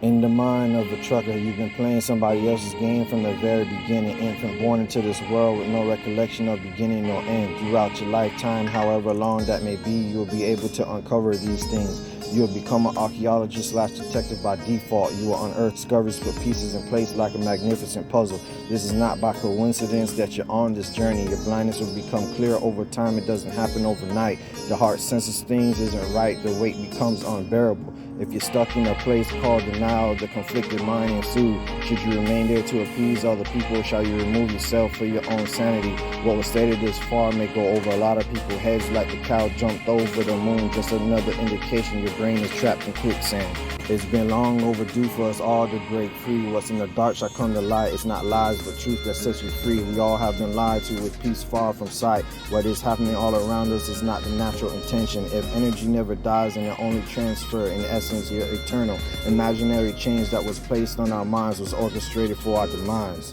In the mind of a trucker, you've been playing somebody else's game from the very beginning. Infant born into this world with no recollection of beginning nor end. Throughout your lifetime, however long that may be, you'll be able to uncover these things. You'll become an archaeologist/detective by default. You will unearth discoveries, put pieces in place like a magnificent puzzle. This is not by coincidence that you're on this journey. Your blindness will become clear over time. It doesn't happen overnight. The heart senses things isn't right. The weight becomes unbearable. If you're stuck in a place called denial, the conflicted mind ensues. Should you remain there to appease other people, or shall you remove yourself for your own sanity? What was stated this far may go over a lot of people's heads like the cow jumped over the moon. Just another indication your brain is trapped in quicksand. It's been long overdue for us all to break free. What's in the dark shall come to light. It's not lies, but truth that sets you free. We all have been lied to with peace far from sight. What is happening all around us is not the natural intention. If energy never dies and it only transfer, in essence, you're eternal. Imaginary change that was placed on our minds was orchestrated for our demise.